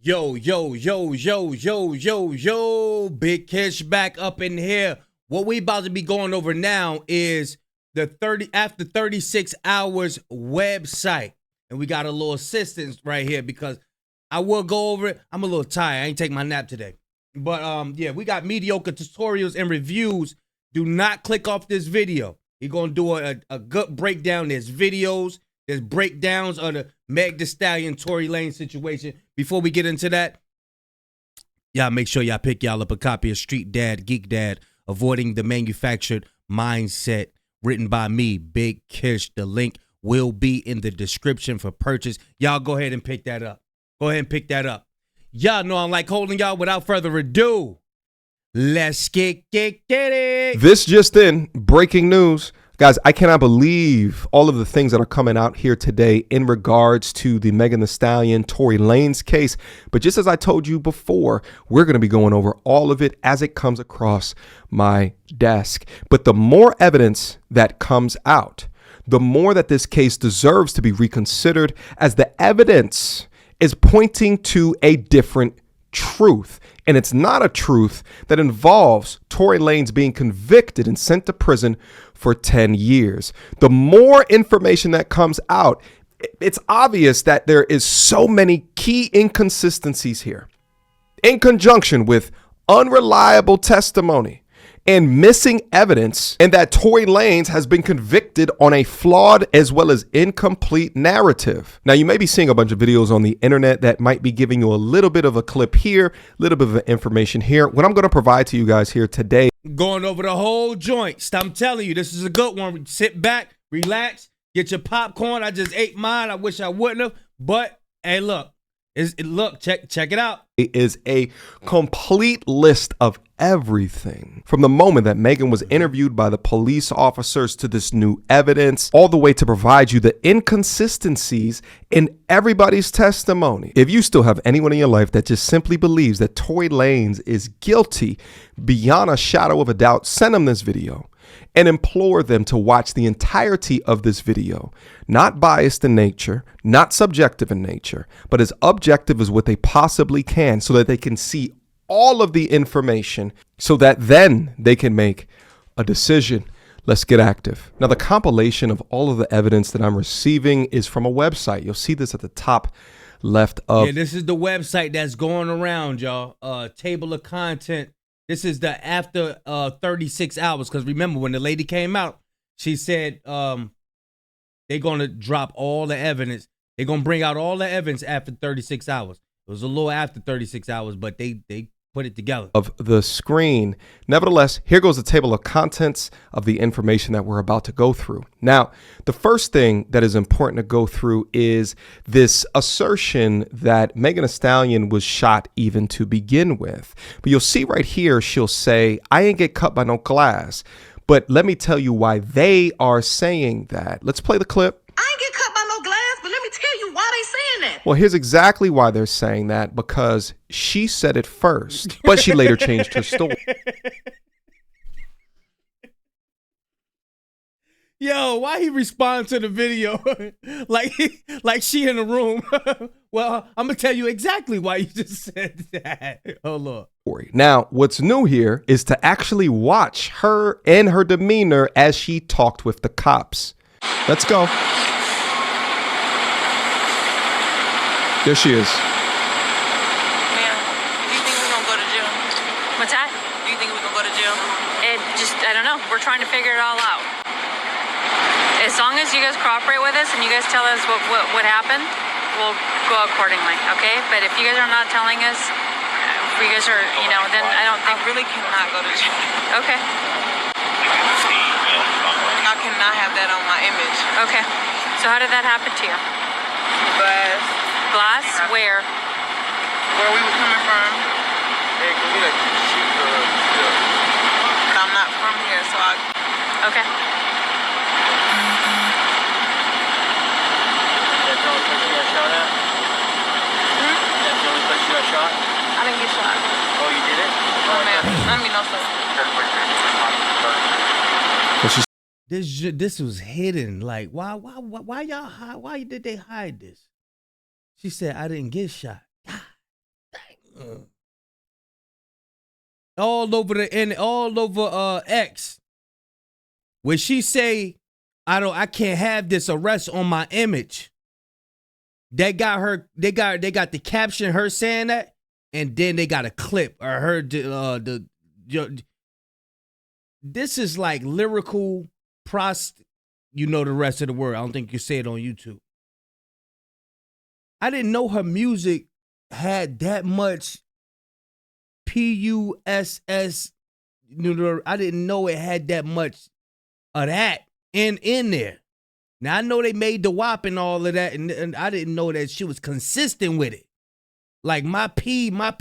Yo, Big Kish back up in here. What we about to be going over now is the after 36 hours website. And we got a little assistance right here because I will go over it. I'm a little tired. I ain't take my nap today. But yeah, we got mediocre tutorials and reviews. Do not click off this video. We're going to do a good breakdown. There's videos. There's breakdowns of the Meg Thee Stallion, Tory Lanez situation. Before we get into that, y'all make sure y'all pick y'all up a copy of Street Dad, Geek Dad, Avoiding the Manufactured Mindset, written by me, Big Kish. The link will be in the description for purchase. Y'all go ahead and pick that up. Go ahead and pick that up. Y'all know I like holding y'all. Without further ado, let's get it. This just in, breaking news. Guys, I cannot believe all of the things that are coming out here today in regards to the Megan Thee Stallion, Tory Lanez case. But just as I told you before, we're going to be going over all of it as it comes across my desk. But the more evidence that comes out, the more that this case deserves to be reconsidered, as the evidence is pointing to a different truth. And it's not a truth that involves Tory Lanez being convicted and sent to prison for 10 years. The more information that comes out, it's obvious that there is so many key inconsistencies here, in conjunction with unreliable testimony and missing evidence, and that Tory Lanez has been convicted on a flawed as well as incomplete narrative. Now, you may be seeing a bunch of videos on the internet that might be giving you a little bit of a clip here, a little bit of information here. What I'm going to provide to you guys here today, going over the whole joint. I'm telling you, this is a good one. Sit back, relax, get your popcorn. I just ate mine. I wish I wouldn't have, but hey, look, check it out. It is a complete list of everything from the moment that Megan was interviewed by the police officers to this new evidence, all the way to provide you the inconsistencies in everybody's testimony. If you still have anyone in your life that just simply believes that Tory Lanez is guilty beyond a shadow of a doubt, send them this video and implore them to watch the entirety of this video. Not biased in nature, not subjective in nature, but as objective as what they possibly can, so that they can see all of the information, so that then they can make a decision. Let's get active. Now, the compilation of all of the evidence that I'm receiving is from a website. You'll see this at the top left of. Yeah, this is the website that's going around, y'all. Table of content. This is the after 36 hours. Because remember, when the lady came out, she said they're going to drop all the evidence. They're going to bring out all the evidence after 36 hours. It was a little after 36 hours, but they put it together. Of the screen. Nevertheless, here goes the table of contents of the information that we're about to go through. Now, the first thing that is important to go through is this assertion that Megan Thee Stallion was shot even to begin with. But you'll see right here, she'll say, I ain't get cut by no glass. But let me tell you why they are saying that. Let's play the clip. I ain't get cut by no glass, but let me tell you why they saying that. Well, here's exactly why they're saying that, because she said it first, but she later changed her story. Yo, why he respond to the video like she in the room? Well, I'm gonna tell you exactly why you just said that. Hold on. Now, what's new here is to actually watch her and her demeanor as she talked with the cops. Let's go. There she is. Ma'am, do you think we're gonna go to jail? What's that? Do you think we're gonna go to jail? I don't know. We're trying to figure it all out. As long as you guys cooperate with us and you guys tell us what happened, we'll go accordingly, okay? But if you guys are not telling us, if you guys are, then I don't think... I really cannot go to jail. Okay. I cannot have that on my image. Okay. So how did that happen to you? Glass. Glass? Where? Where we were coming from. But I'm not from here, so I... Okay. That's the only place you got shot at? That's the only place you got shot? I didn't get shot. Oh, you did it? No, ma'am. I mean, no, sir. This was hidden. Like, why y'all hide? Why did they hide this? She said, I didn't get shot. all over X, where she say, I can't have this arrest on my image. They got the caption, her saying that, and then they got a clip of her. This is like lyrical you know the rest of the word. I don't think you say it on YouTube. I didn't know her music had that much PUSS. I didn't know it had that much of that in there. Now I know they made the WAP and all of that, and I didn't know that she was consistent with it. Like my P. I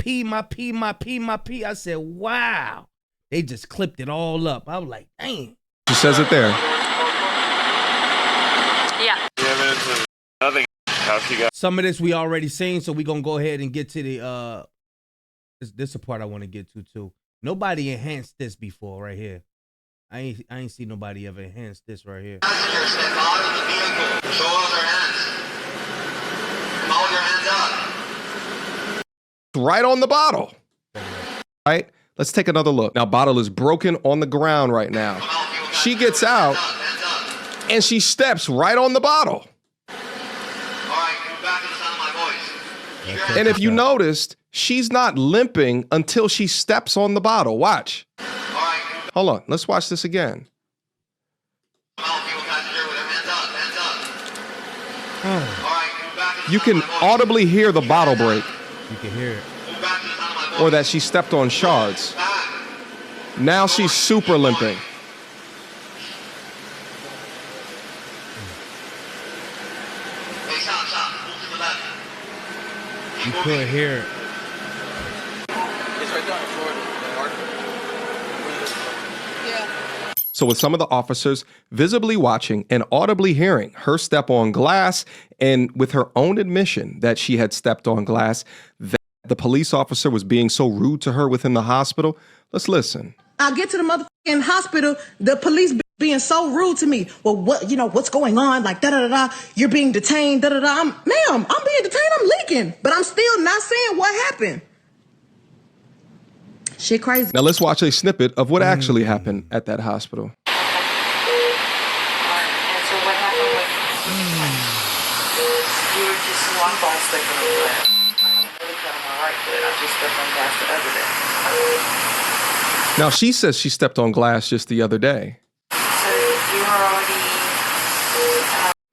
said, wow. They just clipped it all up. I was like, dang. She says it there. Yeah. Nothing. How she got? Some of this we already seen, so we gonna go ahead and get to the this is the part I want to get to too. Nobody enhanced this before right here. I ain't seen nobody ever enhance this right here. Passengers step out of the vehicle. Show us your hands. Hold your hands up. Right on the bottle. Right? Let's take another look. Now, bottle is broken on the ground right now. She gets out and she steps right on the bottle. All right, come back to the sound of my voice. And if you noticed, she's not limping until she steps on the bottle. Watch. All right, come Hold on. Let's watch this again. passenger with their hands up. All right, come back to the You sound can of my voice. audibly hear the bottle break You can hear it. Move back to the sound of my voice. or that she stepped on shards. Back. Now she's super limping. Hey, stop. Move to the left. You could hear it. It's right there on the floor. So with some of the officers visibly watching and audibly hearing her step on glass, and with her own admission that she had stepped on glass, that the police officer was being so rude to her within the hospital, let's listen. I get to the motherfucking hospital, the police being so rude to me. Well, what's going on? Like, da-da-da-da, you're being detained, da-da-da. Ma'am, I'm being detained, I'm leaking. But I'm still not saying what happened. Shit crazy. Now let's watch a snippet of what actually happened at that hospital. And so what happened with you were just one ball stepping on glass. I really cut on my right foot. I just stepped on glass the other day. Now she says she stepped on glass just the other day. So you were already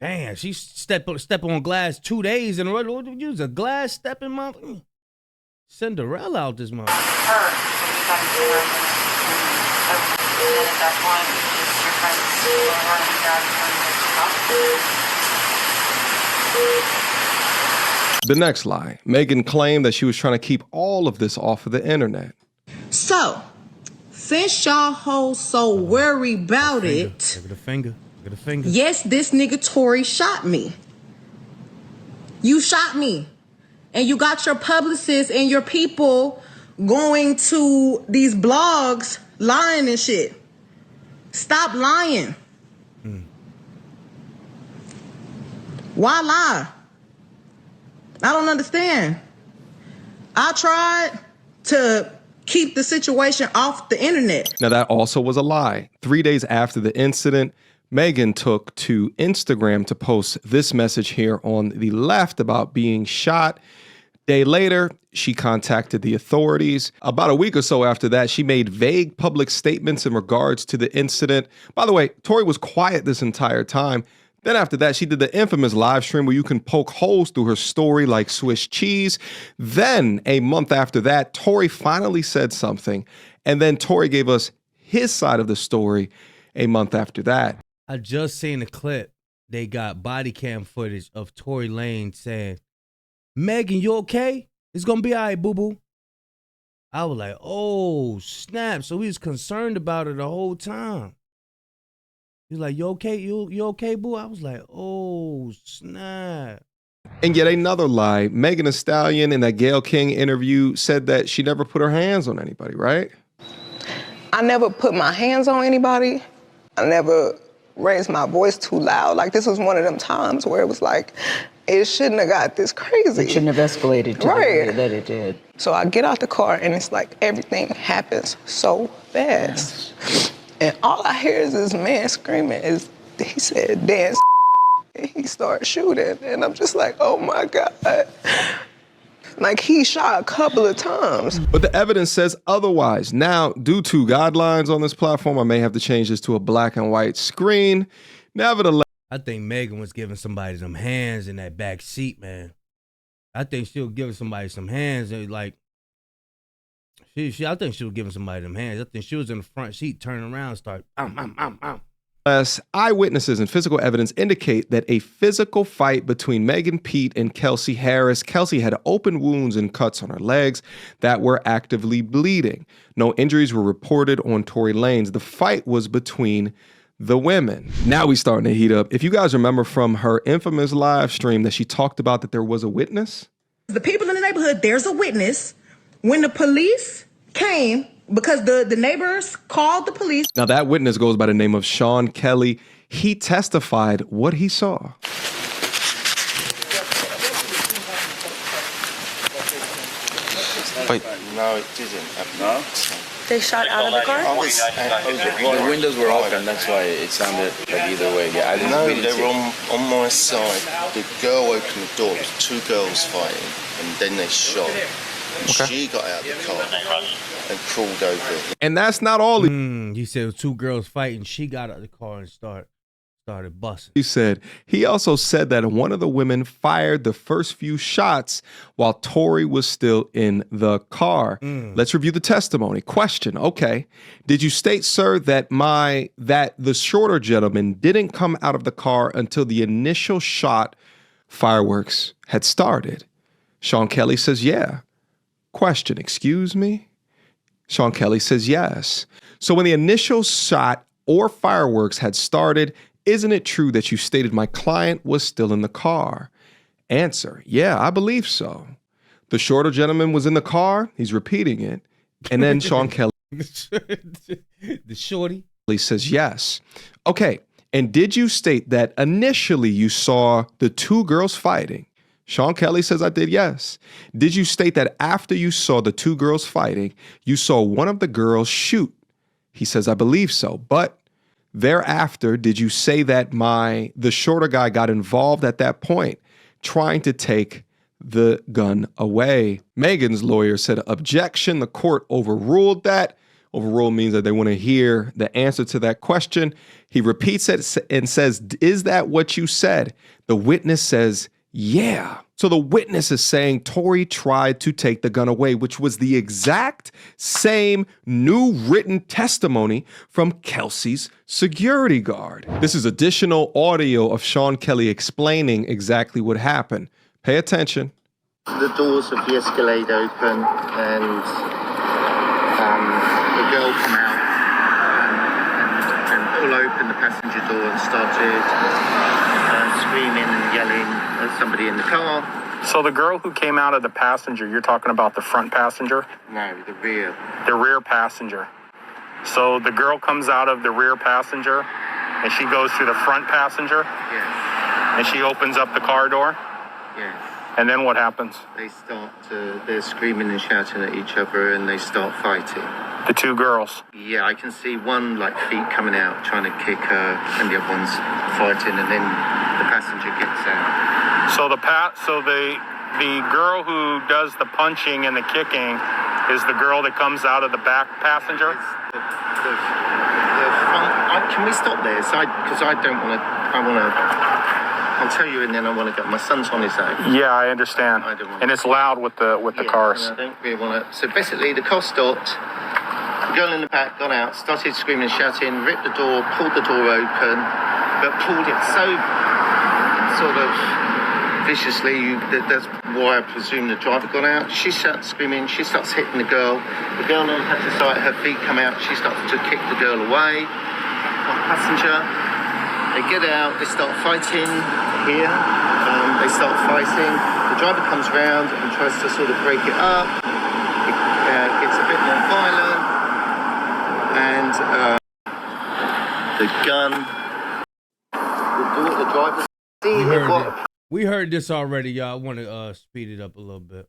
Damn, she step on glass 2 days in a row. Use a glass stepping month. Cinderella out this month. hurt. So you got to do her. And then at that point, your friends were running down and The next lie, Megan claimed that she was trying to keep all of this off of the internet. So, since y'all hoes so worried about it, Look at the finger. Look at the finger. yes, this nigga Tory shot me. You shot me. And you got your publicists and your people going to these blogs lying and shit. Stop lying. Why lie? I don't understand. I tried to keep the situation off the internet. Now that also was a lie. 3 days after the incident, Megan took to Instagram to post this message here on the left about being shot. Day later, she contacted the authorities. About a week or so after that, she made vague public statements in regards to the incident. By the way, Tory was quiet this entire time. Then after that, she did the infamous live stream where you can poke holes through her story like Swiss cheese. Then a month after that, Tory finally said something. And then Tory gave us his side of the story a month after that. I just seen a clip. They got body cam footage of Tory Lanez saying, Megan, you okay? It's gonna be all right, boo-boo. I was like, oh, snap. So he was concerned about her the whole time. He's like, you okay? You okay, boo? I was like, oh, snap. And yet another lie, Megan Thee Stallion in that Gayle King interview said that she never put her hands on anybody, right? I never put my hands on anybody. I never raised my voice too loud. Like, this was one of them times where it was like, it shouldn't have got this crazy. It shouldn't have escalated to the way Right. that it did. So I get out the car and it's like everything happens so fast. And all I hear is this man screaming. He said, dance. And he started shooting. And I'm just like, oh my God. Like he shot a couple of times. But the evidence says otherwise. Now, due to guidelines on this platform, I may have to change this to a black and white screen. Nevertheless, I think Megan was giving somebody some hands in that back seat, man. I think she was giving somebody some hands. And like, I think she was giving somebody them hands. I think she was in the front seat, turning around, and start, eyewitnesses and physical evidence indicate that a physical fight between Megan Pete and Kelsey Harris. Kelsey had open wounds and cuts on her legs that were actively bleeding. No injuries were reported on Tory Lanez. The fight was between the women. Now we starting to heat up. If you guys remember from her infamous live stream that she talked about that there was a witness. The people in the neighborhood, there's a witness. When the police came, because the neighbors called the police. Now that witness goes by the name of Shawn Kelly. He testified what he saw. Wait, no, it didn't. No? They shot out of the car? The windows were open, that's why it sounded like either way. Yeah, I didn't really they were on my side. The girl opened the door, it was two girls fighting, and then they shot. Okay. She got out of the car and crawled over. And that's not all. He said it was two girls fighting. She got out of the car and started busting. He said he also said that one of the women fired the first few shots while Tory was still in the car. Let's review the testimony. Question. Okay. Did you state, sir, that the shorter gentleman didn't come out of the car until the initial shot fireworks had started? Shawn Kelly says, yeah. Question. Excuse me? Shawn Kelly says, yes. So when the initial shot or fireworks had started, isn't it true that you stated my client was still in the car? Answer, yeah, I believe so. The shorter gentleman was in the car. He's repeating it. And then Shawn Kelly. The shorty. Says yes. Okay. And did you state that initially you saw the two girls fighting? Shawn Kelly says I did, yes. Did you state that after you saw the two girls fighting, you saw one of the girls shoot? He says, I believe so. But thereafter, did you say that the shorter guy got involved at that point, trying to take the gun away? Megan's lawyer said, objection. The court overruled that. Overrule means that they want to hear the answer to that question. He repeats it and says, is that what you said? The witness says, yeah. So the witness is saying Tory tried to take the gun away, which was the exact same new written testimony from Kelsey's security guard. This is additional audio of Shawn Kelly explaining exactly what happened. Pay attention. The doors of the Escalade open and the girl come out and pull open the passenger door and started screaming and yelling at somebody in the car. So the girl who came out of the passenger, you're talking about the front passenger? No, the rear. The rear passenger. So the girl comes out of the rear passenger and she goes to the front passenger? Yes. And she opens up the car door? Yes. And then what happens? They're screaming and shouting at each other and they start fighting. The two girls? Yeah, I can see one feet coming out trying to kick her and the other one's fighting and then the passenger gets out. So the girl who does the punching and the kicking is the girl that comes out of the back passenger? The front. Can we stop there? Because I don't want to. I'll tell you, and then I want to go. My son's on his own. Yeah, I understand. And it's loud with the cars. I don't really want to. So basically, the car stopped. The girl in the back got out, started screaming and shouting, ripped the door, pulled the door open, but pulled it so sort of viciously. That's why I presume the driver got out. She starts screaming. She starts hitting the girl. The girl then had to start. Her feet come out. She starts to kick the girl away. The passenger. They get out, they start fighting here, they start fighting. The driver comes around and tries to sort of break it up. It gets a bit more violent. And the gun, the driver, We heard this already, y'all. I want to speed it up a little bit.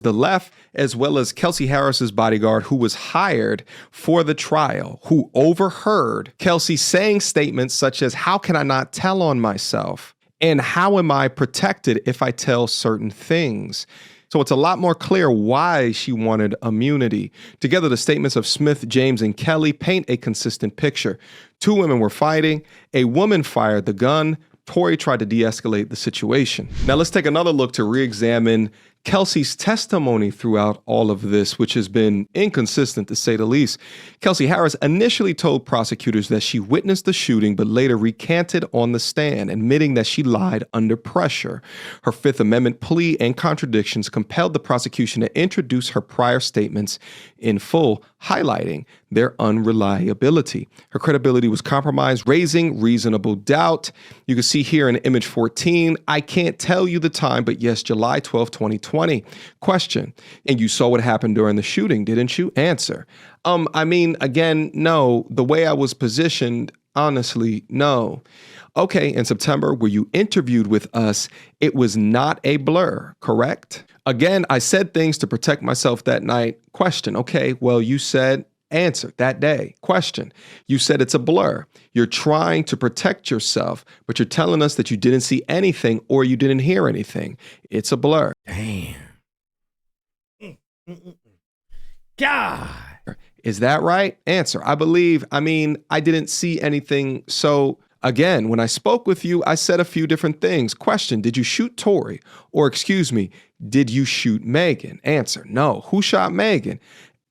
The left, as well as Kelsey Harris's bodyguard, who was hired for the trial, who overheard Kelsey saying statements such as, "How can I not tell on myself?" And "How am I protected if I tell certain things?" So it's a lot more clear why she wanted immunity. Together, the statements of Smith, James, and Kelly paint a consistent picture. Two women were fighting. A woman fired the gun. Tory tried to de-escalate the situation. Now let's take another look to re-examine Kelsey's testimony throughout all of this, which has been inconsistent to say the least. Kelsey Harris initially told prosecutors that she witnessed the shooting, but later recanted on the stand, admitting that she lied under pressure. Her Fifth Amendment plea and contradictions compelled the prosecution to introduce her prior statements in full, highlighting their unreliability. Her credibility was compromised, raising reasonable doubt. You can see here in image 14, "I can't tell you the time, but yes, July 12, 2020. Question, and you saw what happened during the shooting, didn't you?" Answer, again, no. The way I was positioned, honestly, no. Okay, in September, where you interviewed with us, it was not a blur, correct? Again, I said things to protect myself that night. Question, okay, well, you said, answer, that day. Question, you said it's a blur. You're trying to protect yourself, but you're telling us that you didn't see anything or you didn't hear anything. It's a blur. Damn. God. Is that right? Answer, I didn't see anything. So again, when I spoke with you, I said a few different things. Question, did you shoot Tory? Or excuse me, did you shoot Megan? Answer, no. Who shot Megan?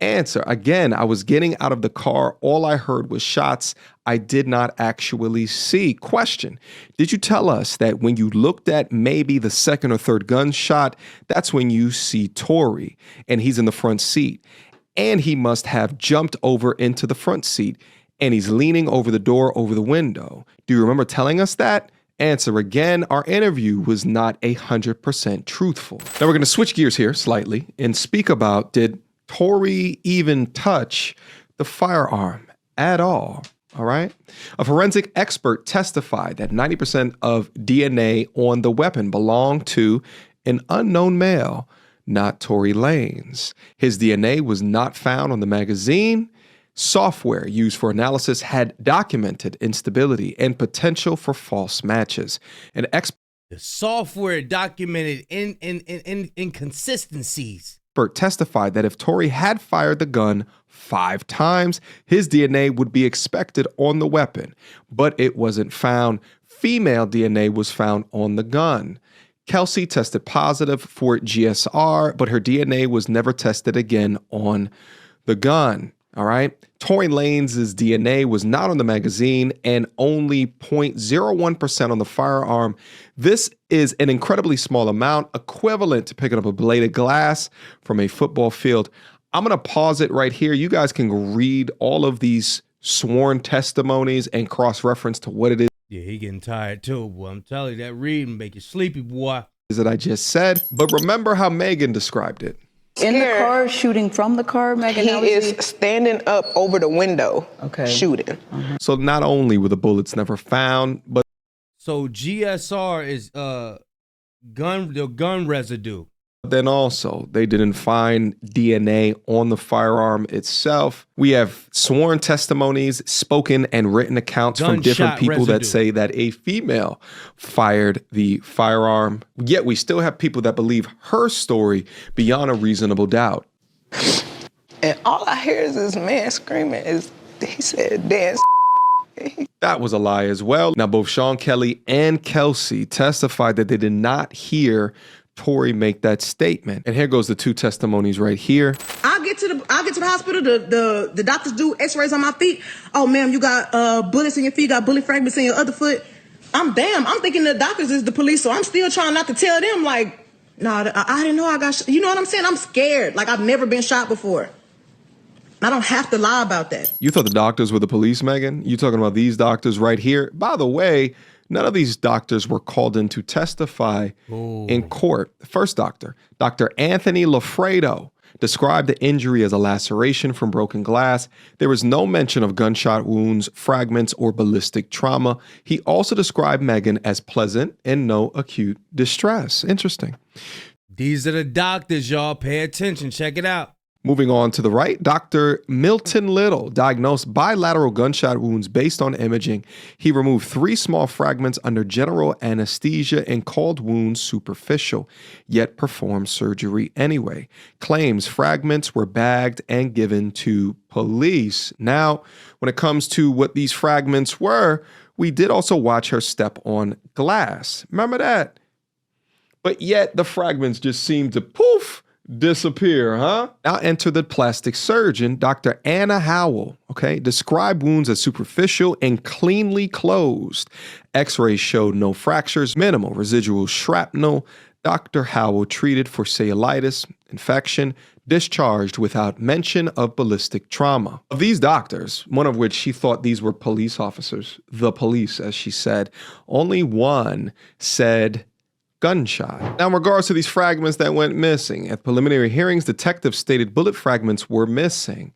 Answer, again, I was getting out of the car. All I heard was shots I did not actually see. Question, did you tell us that when you looked at maybe the second or third gunshot, that's when you see Tory and he's in the front seat and he must have jumped over into the front seat and he's leaning over the door over the window? Do you remember telling us that? Answer, again, our interview was not 100% truthful. Now we're going to switch gears here slightly and speak about, did Tory even touch the firearm at all? All right. A forensic expert testified that 90% of DNA on the weapon belonged to an unknown male, not Tory Lanez. His DNA was not found on the magazine. Software used for analysis had documented instability and potential for false matches. An expert The software documented inconsistencies. Testified that if Tory had fired the gun 5 times, his DNA would be expected on the weapon, but it wasn't found. Female DNA was found on the gun. Kelsey tested positive for GSR, but her DNA was never tested again on the gun. All right. Tory Lanez's DNA was not on the magazine and only 0.01% on the firearm. This is an incredibly small amount, equivalent to picking up a blade of glass from a football field. I'm going to pause it right here. You guys can read all of these sworn testimonies and cross-reference to what it is. Yeah, he getting tired too, boy. I'm telling you, that reading make you sleepy, boy. That I just said. But remember how Megan described it. In the car, shooting from the car, Megan? He is standing up over the window, shooting. So not only were the bullets never found, but so GSR is gun residue. Then also, they didn't find DNA on the firearm itself. We have sworn testimonies, spoken and written accounts from different people that say that a female fired the firearm. Yet we still have people that believe her story beyond a reasonable doubt. And all I hear is this man screaming. He said, "Dance." That was a lie as well. Now, both Shawn Kelly and Kelsey testified that they did not hear Tory make that statement. And here goes the 2 testimonies right here. I get to the hospital, the doctors do x-rays on my feet. Oh, ma'am, you got bullets in your feet, you got bullet fragments in your other foot. I'm thinking the doctors is the police, so I'm still trying not to tell them, like, no, I didn't know I got shot. You know what I'm saying? I'm scared. Like, I've never been shot before. I don't have to lie about that. You thought the doctors were the police, Megan? You talking about these doctors right here? By the way, none of these doctors were called in to testify in court. The first doctor, Dr. Anthony Lafredo, described the injury as a laceration from broken glass. There was no mention of gunshot wounds, fragments, or ballistic trauma. He also described Megan as pleasant and no acute distress. Interesting. These are the doctors, y'all. Pay attention. Check it out. Moving on to the right, Dr. Milton Little diagnosed bilateral gunshot wounds based on imaging. He removed 3 small fragments under general anesthesia and called wounds superficial, yet performed surgery anyway. Claims fragments were bagged and given to police. Now, when it comes to what these fragments were, we did also watch her step on glass. Remember that? But yet the fragments just seemed to poof, disappear, huh? Now enter the plastic surgeon, Dr. Anna Howell, described wounds as superficial and cleanly closed. X-rays showed no fractures, minimal residual shrapnel. Dr. Howell treated for cellulitis, infection, discharged without mention of ballistic trauma. Of these doctors, one of which she thought these were police officers, the police, as she said, only one said gunshot. Now, in regards to these fragments that went missing, at preliminary hearings, detectives stated bullet fragments were missing.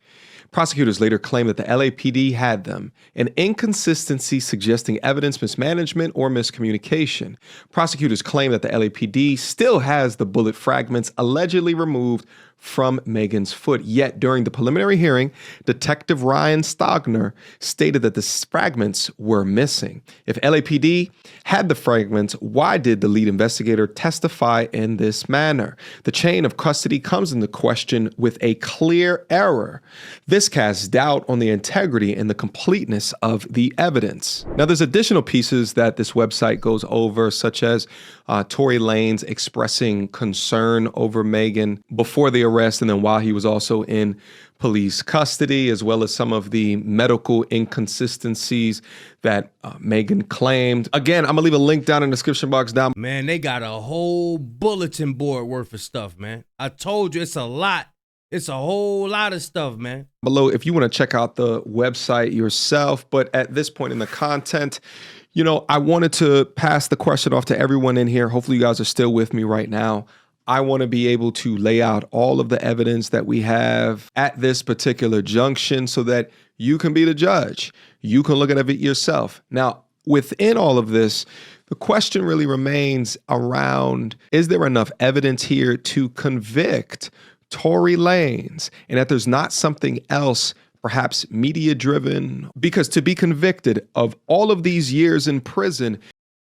Prosecutors later claimed that the LAPD had them, an inconsistency suggesting evidence mismanagement or miscommunication. Prosecutors claim that the LAPD still has the bullet fragments allegedly removed from Megan's foot. Yet during the preliminary hearing, Detective Ryan Stogner stated that the fragments were missing. If LAPD had the fragments, why did the lead investigator testify in this manner? The chain of custody comes into question with a clear error. This casts doubt on the integrity and the completeness of the evidence. Now, there's additional pieces that this website goes over, such as Tory Lanez expressing concern over Megan before the arrest and then while he was also in police custody, as well as some of the medical inconsistencies that Megan claimed. Again, I'm gonna leave a link down in the description box down. Man, they got a whole bulletin board worth of stuff, man. I told you, it's a lot. It's a whole lot of stuff, man. Below, if you want to check out the website yourself, but at this point in the content, I wanted to pass the question off to everyone in here. Hopefully you guys are still with me right now. I want to be able to lay out all of the evidence that we have at this particular junction so that you can be the judge. You can look at it yourself. Now, within all of this, the question really remains around, is there enough evidence here to convict Tory Lanez, and that there's not something else, perhaps media driven? Because to be convicted of all of these years in prison,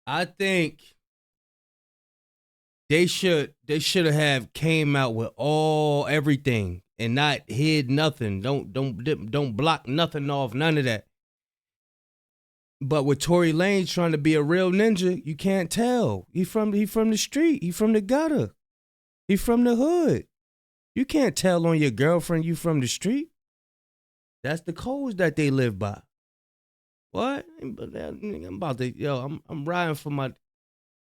I think they should have came out with everything and not hid nothing. Don't block nothing off, none of that. But with Tory Lanez trying to be a real ninja, you can't tell. He from the street. He from the gutter. He from the hood. You can't tell on your girlfriend you from the street. That's the codes that they live by. What? I'm about to, I'm riding for my,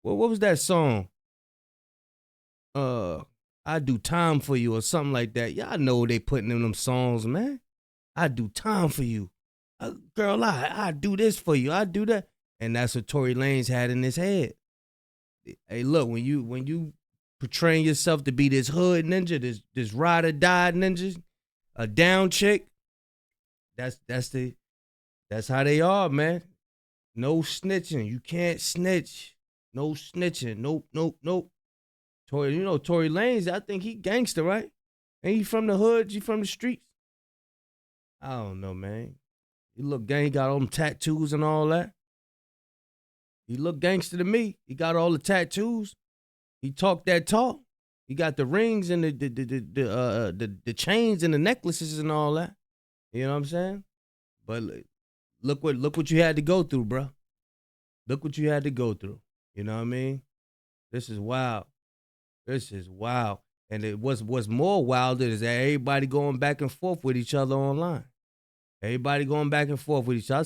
what was that song? I do time for you or something like that. Y'all know they putting in them songs, man. I do time for you. Girl, I do this for you. I do that. And that's what Tory Lanez had in his head. Hey, look, when you portraying yourself to be this hood ninja, this ride or die ninja, a down chick, that's how they are, man. No snitching. You can't snitch. No snitching. Nope. Tory Lanez, I think he gangster, right? Ain't he from the hood? You from the streets? I don't know, man. He look gang. He got all them tattoos and all that. He look gangster to me. He got all the tattoos. He talk that talk. He got the rings and the chains and the necklaces and all that. You know what I'm saying? But look what you had to go through, bro. Look what you had to go through. You know what I mean? This is wild. And what's more wilder is that everybody going back and forth with each other online. Everybody going back and forth with each other.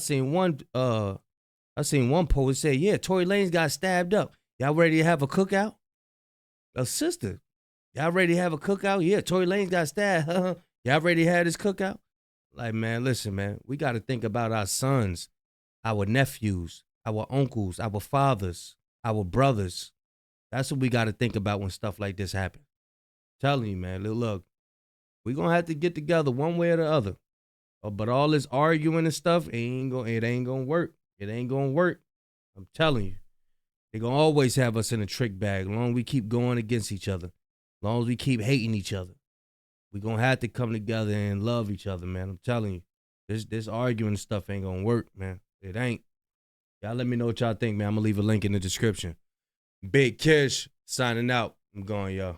I seen one post say, yeah, Tory Lanez got stabbed up. Y'all ready to have a cookout? A sister. Y'all ready to have a cookout? Yeah, Tory Lanez got stabbed. Y'all ready to have this cookout? Like, man, listen, man. We got to think about our sons, our nephews, our uncles, our fathers, our brothers. That's what we got to think about when stuff like this happens. Telling you, man. Look, We gonna have to get together one way or the other. But all this arguing and stuff, it ain't gonna work. It ain't gonna work. I'm telling you. They gonna always have us in a trick bag as long as we keep going against each other. As long as we keep hating each other. We gonna have to come together and love each other, man. I'm telling you. This arguing stuff ain't gonna work, man. It ain't. Y'all let me know what y'all think, man. I'm gonna leave a link in the description. Big Kish signing out. I'm going, y'all.